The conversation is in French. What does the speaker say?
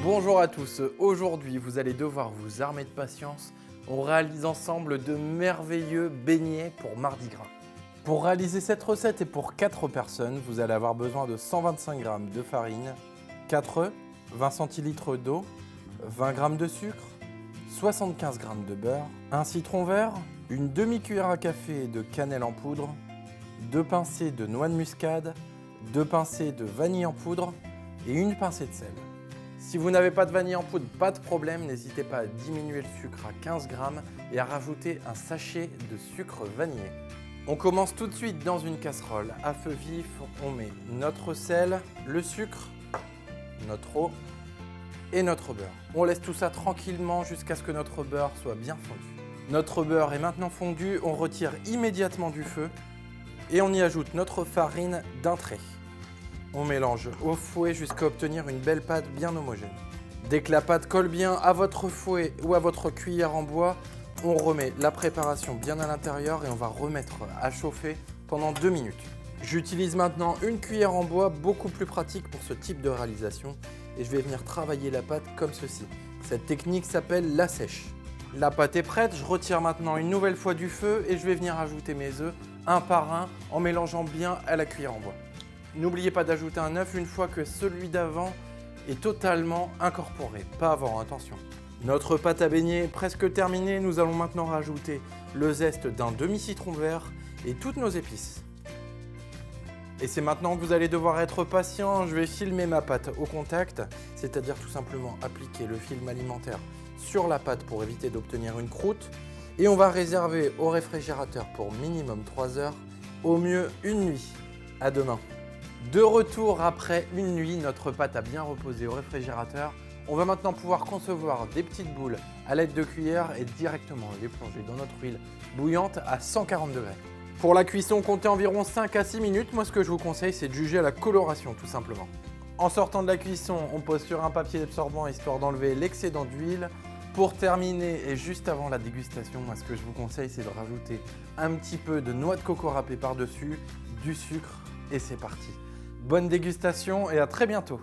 Bonjour à tous, aujourd'hui vous allez devoir vous armer de patience. On réalise ensemble de merveilleux beignets pour Mardi Gras. Pour réaliser cette recette et pour 4 personnes, vous allez avoir besoin de 125 g de farine, 4 œufs, 20 centilitres d'eau, 20 g de sucre, 75 g de beurre, un citron vert, une demi-cuillère à café de cannelle en poudre, 2 pincées de noix de muscade, 2 pincées de vanille en poudre et une pincée de sel. Si vous n'avez pas de vanille en poudre, pas de problème, n'hésitez pas à diminuer le sucre à 15 g et à rajouter un sachet de sucre vanillé. On commence tout de suite dans une casserole. À feu vif, on met notre sel, le sucre, notre eau et notre beurre. On laisse tout ça tranquillement jusqu'à ce que notre beurre soit bien fondu. Notre beurre est maintenant fondu, on retire immédiatement du feu et on y ajoute notre farine d'un trait. On mélange au fouet jusqu'à obtenir une belle pâte bien homogène. Dès que la pâte colle bien à votre fouet ou à votre cuillère en bois, on remet la préparation bien à l'intérieur et on va remettre à chauffer pendant 2 minutes. J'utilise maintenant une cuillère en bois beaucoup plus pratique pour ce type de réalisation et je vais venir travailler la pâte comme ceci. Cette technique s'appelle la sèche. La pâte est prête, je retire maintenant une nouvelle fois du feu et je vais venir ajouter mes œufs un par un en mélangeant bien à la cuillère en bois. N'oubliez pas d'ajouter un œuf une fois que celui d'avant est totalement incorporé, pas avant, attention. Notre pâte à beignets est presque terminée, nous allons maintenant rajouter le zeste d'un demi-citron vert et toutes nos épices. Et c'est maintenant que vous allez devoir être patient, je vais filmer ma pâte au contact, c'est-à-dire tout simplement appliquer le film alimentaire sur la pâte pour éviter d'obtenir une croûte. Et on va réserver au réfrigérateur pour minimum 3 heures, au mieux une nuit. À demain. De retour après une nuit, notre pâte a bien reposé au réfrigérateur. On va maintenant pouvoir concevoir des petites boules à l'aide de cuillère et directement les plonger dans notre huile bouillante à 140 degrés. Pour la cuisson, comptez environ 5 à 6 minutes. Moi, ce que je vous conseille, c'est de juger à la coloration, tout simplement. En sortant de la cuisson, on pose sur un papier absorbant histoire d'enlever l'excédent d'huile. Pour terminer et juste avant la dégustation, moi, ce que je vous conseille, c'est de rajouter un petit peu de noix de coco râpée par-dessus, du sucre et c'est parti. Bonne dégustation et à très bientôt.